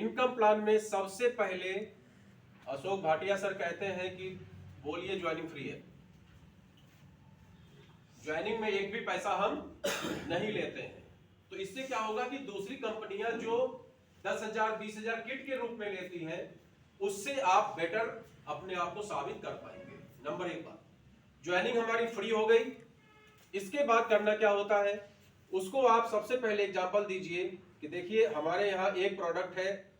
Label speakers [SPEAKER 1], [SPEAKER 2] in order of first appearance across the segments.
[SPEAKER 1] Income plan में सबसे पहले अशोक भाटिया सर कहते हैं कि बोलिए ज्वाइनिंग फ्री है। ज्वाइनिंग में एक भी पैसा हम नहीं लेते हैं। तो इससे क्या होगा कि दूसरी कंपनियां जो 10,000 20,000 किट के रूप में लेती हैं, उससे आप बेटर अपने आप को साबित कर पाएंगे। नंबर एक बात, ज्वाइनिंग हमारी फ्री हो गई। इसके बाद करना क्या होता है, उसको आप सबसे पहले एग्जांपल दीजिए कि देखिए हमारे यहाँ एक प्रोडक्ट है,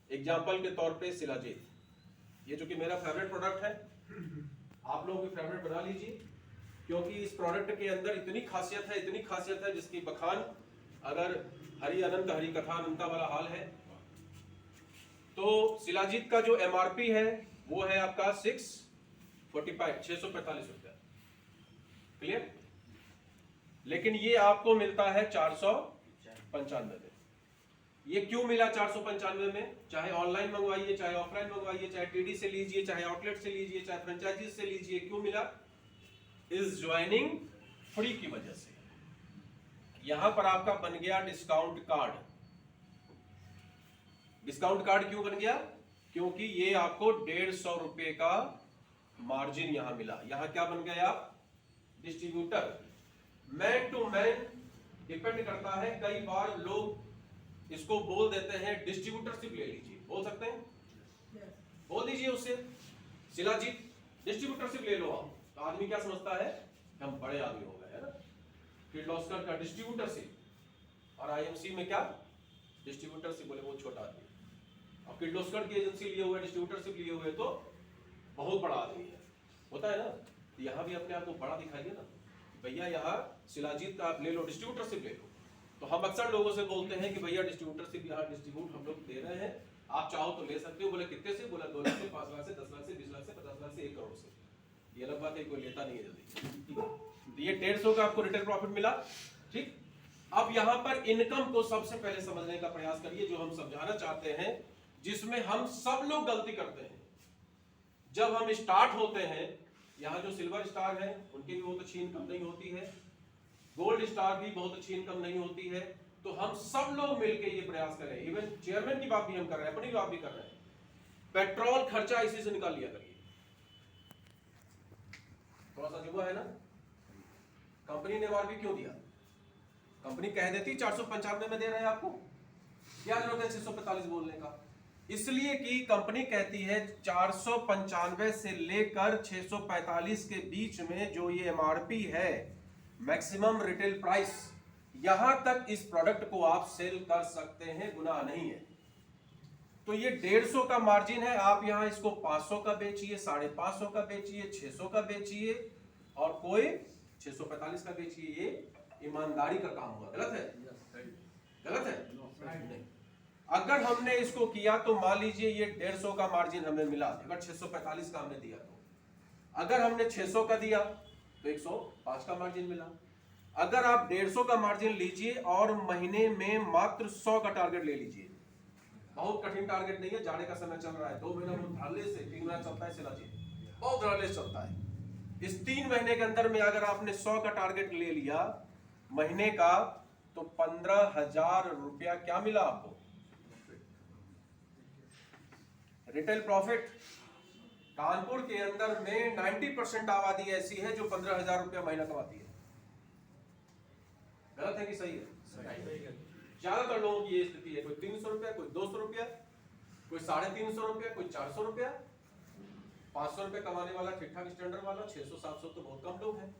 [SPEAKER 1] एग्जांपल के तौर पे शिलाजीत, ये जो कि मेरा फेवरेट प्रोडक्ट है, आप लोगों की फेवरेट बना लीजिए, क्योंकि इस प्रोडक्ट के अंदर इतनी खासियत है जिसकी बखान अगर हरि अनंत हरि कथा अनंता वाला हाल है। तो शिलाजीत का जो एमआरपी है वो है आपका 645 रुपया, क्लियर। लेकिन ये आपको मिलता है 495 में। ये क्यों मिला 495 में? चाहे ऑनलाइन मंगवाइए, चाहे ऑफलाइन मंगवाइए, चाहे टीडी से लीजिए, चाहे आउटलेट से लीजिए, चाहे फ्रेंचाइजी से लीजिए, क्यों मिला? इस ज्वाइनिंग फ्री की वजह से। यहां पर आपका बन गया डिस्काउंट कार्ड। डिस्काउंट कार्ड क्यों बन गया? क्योंकि ये आपको 150 रुपए का मार्जिन यहां मिला। यहां क्या बन गया? Distributor. Man to man depend करता है। कई बार लोग इसको बोल देते हैं डिस्ट्रीब्यूटरशिप ले लीजिए, बोल सकते हैं? बोल दीजिए उससे, शिलाजीत डिस्ट्रीब्यूटरशिप ले लो आप। तो आदमी क्या समझता है, हम बड़े आदमी हो गए, है ना। किर्लोस्कर का डिस्ट्रीब्यूटरशिप और आईएमसी में क्या डिस्ट्रीब्यूटरशिप, बोले वो छोटा आदमी। अब किर्लोस्कर की एजेंसी लिए हुए, डिस्ट्रीब्यूटरशिप लिए हुए तो बहुत बड़ा आदमी है, होता है ना। तो यहाँ भी अपने आप को बड़ा दिखाइए ना, भैया यहाँ शिलाजीत का आप ले लो, डिस्ट्रीब्यूटरशिप ले लो। तो हम अक्सर लोगों से बोलते हैं कि भैया डिस्ट्रीब्यूटरशिप यहाँ डिस्ट्रीब्यूट हम लोग दे रहे हैं, आप चाहो तो ले सकते हो। बोले कितने से? बोला 2 लाख से, 5 लाख से, 10 लाख से, 20 लाख से, 50 लाख से, 1 करोड़ से। ये अलग बात है, कोई लेता नहीं है जल्दी। तो ये 150 का आपको रिटेल प्रॉफिट मिला, ठीक। अब यहाँ पर इनकम को सबसे पहले समझने का प्रयास करिए, जो हम समझाना चाहते हैं, जिसमें हम सब लोग गलती करते हैं। जब हम स्टार्ट होते हैं, यहाँ जो सिल्वर स्टार है उनकी भी बहुत अच्छी इनकम नहीं होती है, गोल्ड स्टार भी बहुत अच्छी इनकम नहीं होती है। तो हम सब लोग मिलकर ये प्रयास करें, इवन चेयरमैन की बात भी हम कर रहे हैं, अपनी बात भी कर रहे हैं, पेट्रोल खर्चा इसी से निकाल लिया करिए। थोड़ा सा जुआ है ना। कंपनी ने एमआरपी क्यों दिया? कंपनी कह देती 495 में दे रहे हैं आपको, क्या जरूरत है 645 बोलने का? इसलिए कि कंपनी कहती है 495 से लेकर 645 के बीच में जो ये एमआरपी है, मैक्सिमम रिटेल प्राइस, यहां तक इस प्रोडक्ट को आप सेल कर सकते हैं, गुनाह नहीं है। तो ये 150 का मार्जिन है, आप यहां इसको 500 का बेचिए, 550 का बेचिए, 600 का बेचिए, और कोई 645 का बेचिए। ये ईमानदारी का काम हुआ। गलत है? गलत है? नहीं। अगर हमने इसको किया तो मान लीजिए ये 150 का मार्जिन हमें मिला, अगर 645 का हमने दिया तो। अगर हमने 600 का दिया तो 105 का मार्जिन मिला। अगर आप 150 का मार्जिन लीजिए और महीने में मात्र 100 का टारगेट ले लीजिए, बहुत कठिन टारगेट नहीं है, जाने का समय चल रहा है, 2 महीना धड़ल्ले से 3 महीना चलता है शिलाजीत, बहुत धड़ल्ले से चलता है। इस 3 महीने के अंदर में अगर आपने 100 का टारगेट ले लिया महीने का, तो 15,000 रुपया क्या मिला आपको? Retail profit. कानपुर के अंदर में 90% आबादी ऐसी है जो 15,000 रुपया महीना कमाती है। गलत है कि सही है? सही। ज्यादातर लोगों की ये स्थिति है, कोई 300 रुपया, कोई 200 रुपया, कोई 350 रुपया, कोई 400 रुपया। 500 रुपये कमाने वाला ठीक ठाक स्टैंडर्ड वाला, 600-700 तो बहुत कम लोग हैं।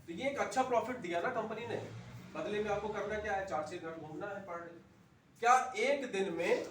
[SPEAKER 1] तो ये एक अच्छा प्रॉफिट दिया ना कंपनी ने, बदले में आपको करना क्या है? 4-6 घर घूमना है पर डे। क्या एक दिन में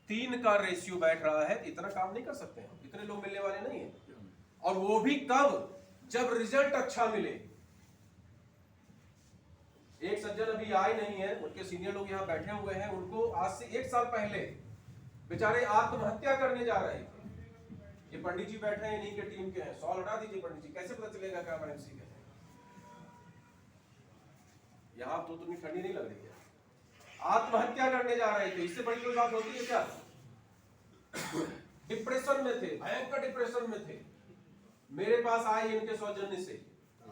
[SPEAKER 1] 3 का रेशियो बैठ रहा है? इतना काम नहीं कर सकते हैं, इतने लोग मिलने वाले नहीं है। और वो भी कब? जब रिजल्ट अच्छा मिले। एक सज्जन अभी आए नहीं है, उनके सीनियर लोग यहाँ बैठे हुए हैं, उनको आज से 1 साल पहले बेचारे आत्महत्या करने जा रहे थे। ये पंडित जी बैठे हैं, इन्हीं के टीम के हैं। सवाल हटा दीजिए पंडित जी, कैसे पता चलेगा क्या एमसी के हैं? यहाँ तो तुम्हें ठंडी नहीं लग रही है। आत्महत्या करने जा रहे थे, इससे बड़ी कोई बात होती है क्या? डिप्रेशन में थे, भयंकर डिप्रेशन में थे। मेरे पास आए इनके सौजन्य से।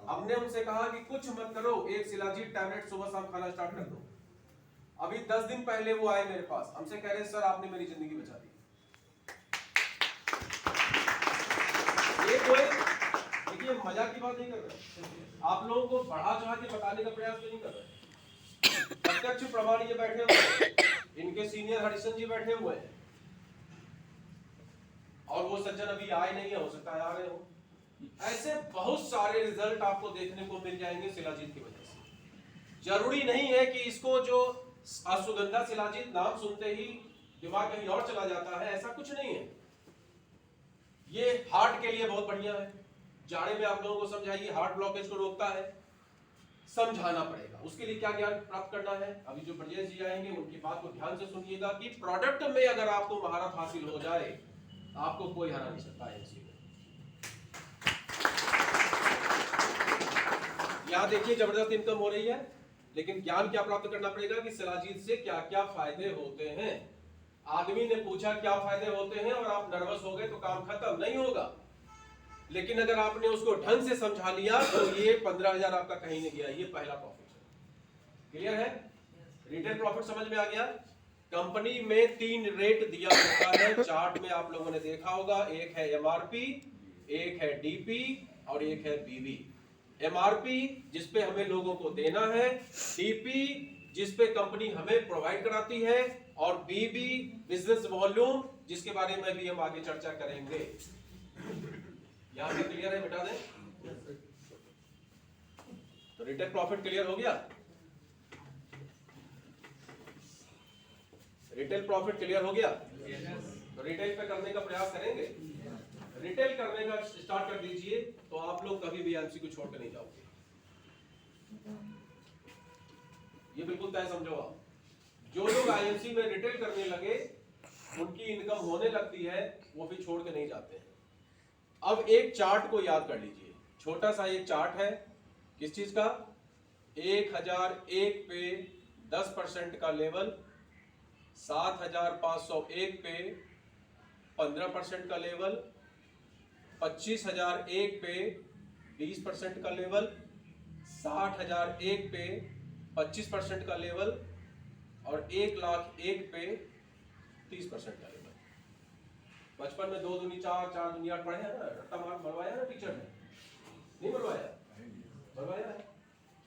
[SPEAKER 1] हमने उनसे कहा कि कुछ मत करो, एक शिलाजीत टैबलेट सुबह शाम खाना स्टार्ट कर दो। अभी 10 दिन पहले वो आए मेरे पास, हमसे कह रहे सर आपने मेरी जिंदगी बचा दी। ये कोई देखिए मजाक की बात नहीं कर रहे, आप लोगों को बढ़ा चढ़ा के बताने का प्रयास भी नहीं कर रहे। प्रत्यक्ष प्रमाण ये बैठे हुए हैं, इनके सीनियर हरिशन जी बैठे हुए हैं, और वो सज्जन अभी आए नहीं है, हो सकता है आ रहे हो। ऐसे बहुत सारे रिजल्ट आपको देखने को मिल जाएंगे शिलाजीत की वजह से। जरूरी नहीं है कि इसको जो अश्वगंधा शिलाजीत नाम सुनते ही दिमाग कहीं और चला जाता है, ऐसा कुछ नहीं है। ये हार्ट के लिए बहुत बढ़िया है, जाड़े में आप लोगों को समझाइए, हार्ट ब्लॉकेज को रोकता है, समझाना पड़ेगा। उसके लिए क्या ज्ञान प्राप्त करना है, अभी जो ब्रजेश जी आएंगे उनकी बात को ध्यान से सुनिएगा कि प्रोडक्ट में अगर आपको महारत हासिल हो जाए, आपको कोई हरा नहीं सकता है। यहां देखिए जबरदस्त इनकम हो रही है, लेकिन ज्ञान क्या प्राप्त करना पड़ेगा कि शिलाजीत से क्या क्या फायदे होते हैं। आदमी ने पूछा क्या फायदे होते हैं और आप नर्वस हो गए तो काम खत्म नहीं होगा। लेकिन अगर आपने उसको ढंग से समझा लिया तो ये 15,000 आपका कहीं नहीं गया, ये पहला प्रॉफिट है। क्लियर है? रिटेल प्रॉफिट समझ में आ गया। कंपनी में 3 रेट दिया होता है, चार्ट में आप लोगों ने देखा होगा, एक है एमआरपी, एक है डीपी और एक है बीवी। एमआरपी जिसपे हमें लोगों को देना है, डीपी जिसपे कंपनी हमें प्रोवाइड कराती है, और बीबी बिजनेस वॉल्यूम जिसके बारे में भी हम आगे चर्चा करेंगे। यहां तक क्लियर है? बेटा दें तो रिटेल प्रॉफिट क्लियर हो गया। रिटेल प्रॉफिट क्लियर हो गया। तो रिटेल पे करने का प्रयास करेंगे। रिटेल करने का स्टार्ट कर दीजिए तो आप लोग कभी भी एमसीक्यू छोड़ कर नहीं जाओगे, ये बिल्कुल तय समझो आप। जो लोग आईएमसी में रिटेल करने लगे उनकी इनकम होने लगती है, वो भी छोड़ के नहीं जाते हैं। अब एक चार्ट को याद कर लीजिए, छोटा सा एक चार्ट है, किस चीज का? 1001 पे 10% का लेवल, 7501 पे 15% का लेवल, 25,001 पे 20% का लेवल, 60,001 पे 25% का लेवल, और 1,01,000 पे 30% का लेवल। बचपन में 2 दूनी 4, 4 दूनी 8 पढ़े हैं ना, रट्टा मार मरवाया ना टीचर ने? नहीं मरवाया? मरवाया है।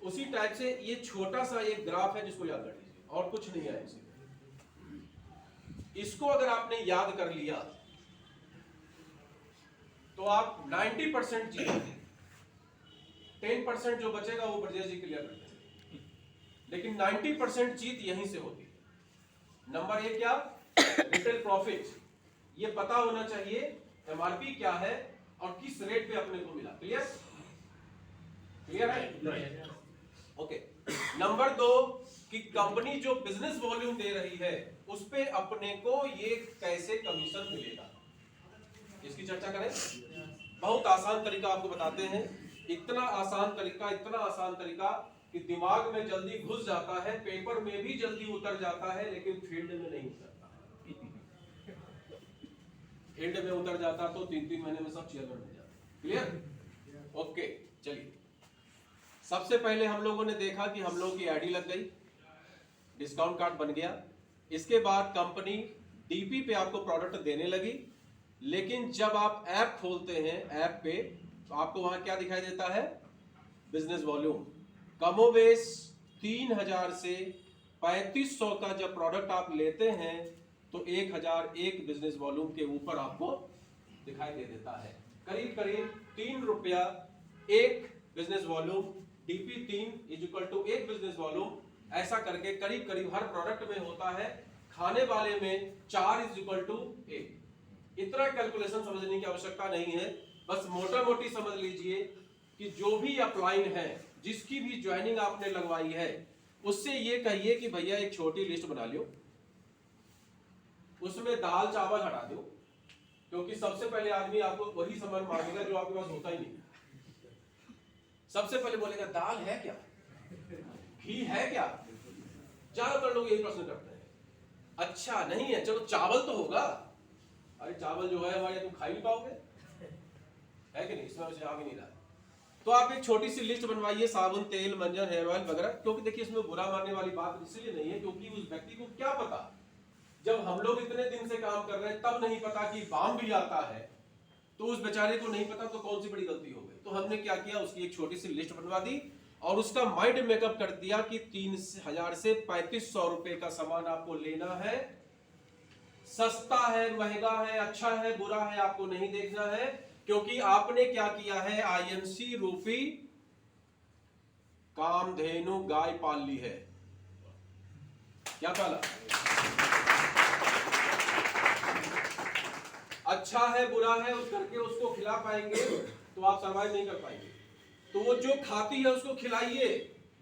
[SPEAKER 1] उसी टाइप से ये छोटा सा एक ग्राफ है जिसको याद कर लीजिए, और कुछ नहीं है इसी। इसको अगर आपने याद कर लिया तो आप 90% जीतेंगे। 10% जो बचेगा वो ब्रजेश जी क्लियर करते हैं, लेकिन 90% जीत यहीं से होती है। नंबर 1 क्या? Retail profit. ये पता होना चाहिए एमआरपी क्या है और किस रेट पे अपने को मिला। क्लियर? क्लियर है? ओके। नंबर 2 कि कंपनी जो बिजनेस वॉल्यूम दे रही है उस पे अपने को ये कैसे कमीशन मिलेगा, इसकी चर्चा करें। बहुत आसान तरीका आपको बताते हैं, इतना आसान तरीका कि दिमाग में जल्दी घुस जाता है, पेपर में भी जल्दी उतर जाता है, लेकिन फील्ड में नहीं उतरता। फील्ड में उतर जाता तो 3-3 महीने में सब चेयरमैन बन जाता। क्लियर? ओके, चलिए। सबसे पहले हम लोगों ने देखा कि हम लोगों की आईडी लग गई, डिस्काउंट कार्ड बन गया। इसके बाद कंपनी डीपी पे आपको प्रोडक्ट देने लगी, लेकिन जब आप ऐप खोलते हैं, ऐप पे तो आपको वहां क्या दिखाई देता है? Business volume. कमोबेश 3,000 से 3,500 का जब प्रोडक्ट आप लेते हैं तो 1,001 बिजनेस वॉल्यूम के ऊपर आपको दिखाई दे देता है। करीब करीब 3 रुपया एक business volume, DP 3 is equal to 1 business volume, ऐसा करके करीब करीब हर प्रोडक्ट में होता है। खाने वाले में 4 इज इक्वल टू 1। इतना कैलकुलेशन समझने की आवश्यकता नहीं है, बस मोटा मोटी समझ लीजिए कि जो भी अपलाइन है, जिसकी भी ज्वाइनिंग आपने लगवाई है, उससे ये कहिए कि भैया एक छोटी लिस्ट बना लियो, उसमें दाल चावल हटा दो, क्योंकि सबसे पहले आदमी आपको वही सामान मांगेगा जो आपके पास होता ही नहीं। सबसे पहले बोलेगा दाल है क्या, घी है क्या? ज्यादातर लोग यही प्रश्न करते हैं। अच्छा नहीं है, चलो चावल तो होगा। अरे चावल जो है हमारे तुम खा ही नहीं पाओगे, है कि नहीं? इसमें आ भी नहीं रहा। तो आप एक छोटी सी लिस्ट बनवाइए, साबुन, तेल, मंजन, हेयर ऑयल वगैरह, क्योंकि देखिए इसमें बुरा मानने वाली बात इसलिए नहीं है क्योंकि उस व्यक्ति को क्या पता, जब हम लोग इतने दिन से काम कर रहे हैं तब नहीं पता कि बाम भी आता है, तो उस बेचारे को नहीं पता, तो कौन सी बड़ी गलती हो गई। तो हमने क्या किया, उसकी एक छोटी सी लिस्ट बनवा दी और उसका माइंड मेकअप कर दिया कि 3000 से 3500 रुपए का सामान आपको लेना है। सस्ता है, महंगा है, अच्छा है, बुरा है, आपको नहीं देखना है, क्योंकि आपने क्या किया है, आईएनसी रूपी कामधेनु गाय पाल ली है। क्या पाला? अच्छा है, बुरा है, उस करके उसको खिला पाएंगे तो आप सरवाइव नहीं कर पाएंगे। तो वो जो खाती है उसको खिलाइए,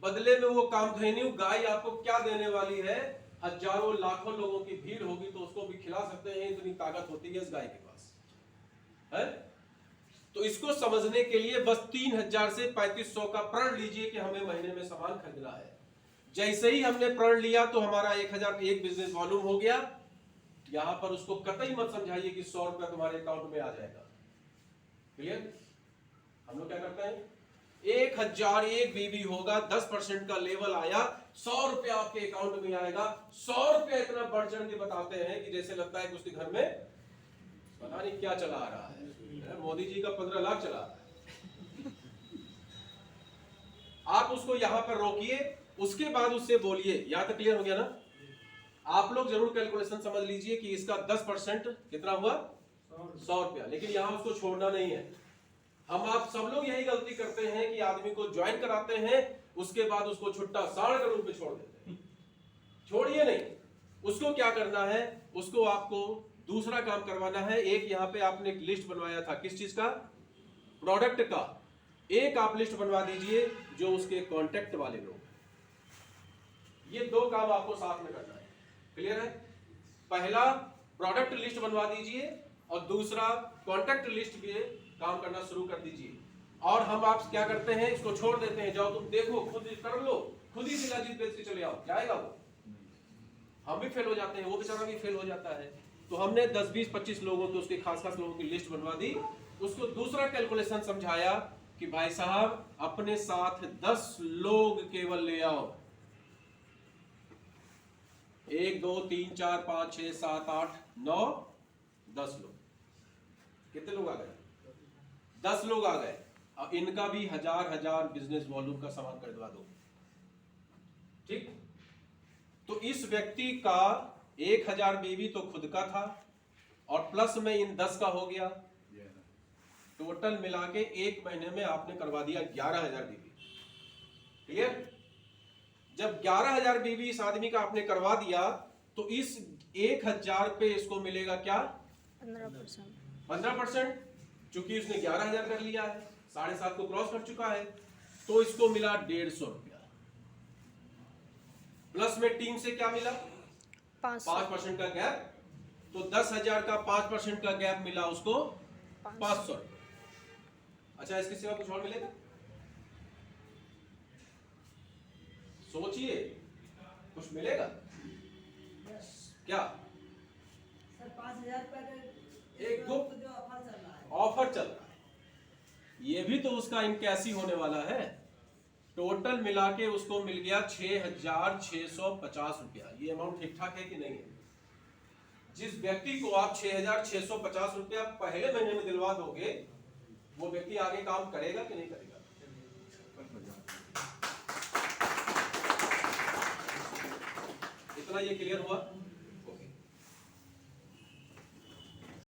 [SPEAKER 1] बदले में वो कामधेनु गाय आपको क्या देने वाली है, हजारों लाखों लोगों की भीड़ होगी तो उसको भी खिला सकते हैं, इतनी ताकत होती है इस गाय के पास है। तो इसको समझने के लिए बस 3000 से 3500 का प्रण लीजिए कि हमें महीने में सामान खरीदना है। जैसे ही हमने प्रण लिया तो हमारा 1001 बिजनेस वॉल्यूम हो गया। यहां पर उसको कतई मत समझाइए कि 100 रुपया तुम्हारे अकाउंट में आ जाएगा। क्लियर? हम लोग क्या करते हैं, 1001 बीबी होगा, 10% का लेवल आया, 100 रुपया आपके अकाउंट में आएगा। 100 रुपया इतना बढ़ चढ़ के बताते हैं कि जैसे लगता है कि उसके घर में पता नहीं क्या चला आ रहा है, मोदी जी का 15 लाख चला आ रहा है। आप उसको यहां पर रोकिए, उसके बाद उससे बोलिए। यहां तक क्लियर हो गया ना? आप लोग जरूर कैलकुलेशन समझ लीजिए कि इसका 10% कितना हुआ, 100 रुपया। लेकिन यहां उसको छोड़ना नहीं है। हम आप सब लोग यही गलती करते हैं कि आदमी को ज्वाइन कराते हैं, उसके बाद उसको छुट्टा साढ़ के रूप में छोड़ देते हैं। छोड़िए नहीं, उसको क्या करना है, उसको आपको दूसरा काम करवाना है। एक यहाँ पे आपने एक लिस्ट बनवाया था, किस चीज का, प्रोडक्ट का। एक आप लिस्ट बनवा दीजिए जो उसके कॉन्टेक्ट वाले लोग, ये दो काम आपको साथ में करना है। क्लियर है? पहला प्रोडक्ट लिस्ट बनवा दीजिए और दूसरा कॉन्टेक्ट लिस्ट पे काम करना शुरू कर दीजिए। और हम आप क्या करते हैं, इसको छोड़ देते हैं, जाओ तुम देखो, खुद कर लो, खुद ही शिलाजीत बेच के चले आओ, जाएगा वो। हम भी फेल हो जाते हैं, वो बेचारा भी फेल हो जाता है। तो हमने 10, 20, 25 लोगों की, उसके खास खास लोगों की लिस्ट बनवा दी। उसको दूसरा कैलकुलेशन समझाया कि भाई साहब अपने साथ 10 लोग केवल ले आओ। 1, 2, 3, 4, 5, 6, 7, 8, 9, 10 लोग। कितने लोग आ गए? 10 लोग आ गए। अब इनका भी हजार बिजनेस वॉल्यूम का सामान खरीदवा दो। ठीक? तो इस व्यक्ति का 1000 बीवी तो खुद का था और प्लस में इन 10 का हो गया। टोटल मिला के एक महीने में आपने करवा दिया 11000 बीवी। क्लियर? जब 11000 बीवी इस आदमी का आपने करवा दिया तो इस 1000 पे इसको मिलेगा क्या, 15%। चूंकि उसने 11000 कर लिया है, 7.5 को क्रॉस कर चुका है, तो इसको मिला 150 रुपया। प्लस में टीम से क्या मिला, 5% का गैप। तो 10,000 का 5% का गैप मिला उसको 500 रुपये। अच्छा, इसके सिवा कुछ और मिलेगा? सोचिए, कुछ मिलेगा क्या?
[SPEAKER 2] सर 5000 रुपए
[SPEAKER 1] एक गुप्त
[SPEAKER 2] जो ऑफर चल रहा है,
[SPEAKER 1] ऑफर चल रहा है, ये भी तो उसका इनकैसी होने वाला है। टोटल मिला के उसको मिल गया 6650 रुपया। ये अमाउंट ठीक ठाक है कि नहीं है? जिस व्यक्ति को आप 6650 रुपया पहले महीने में दिलवा दोगे, वो व्यक्ति आगे काम करेगा कि नहीं करेगा? इतना ये क्लियर हुआ?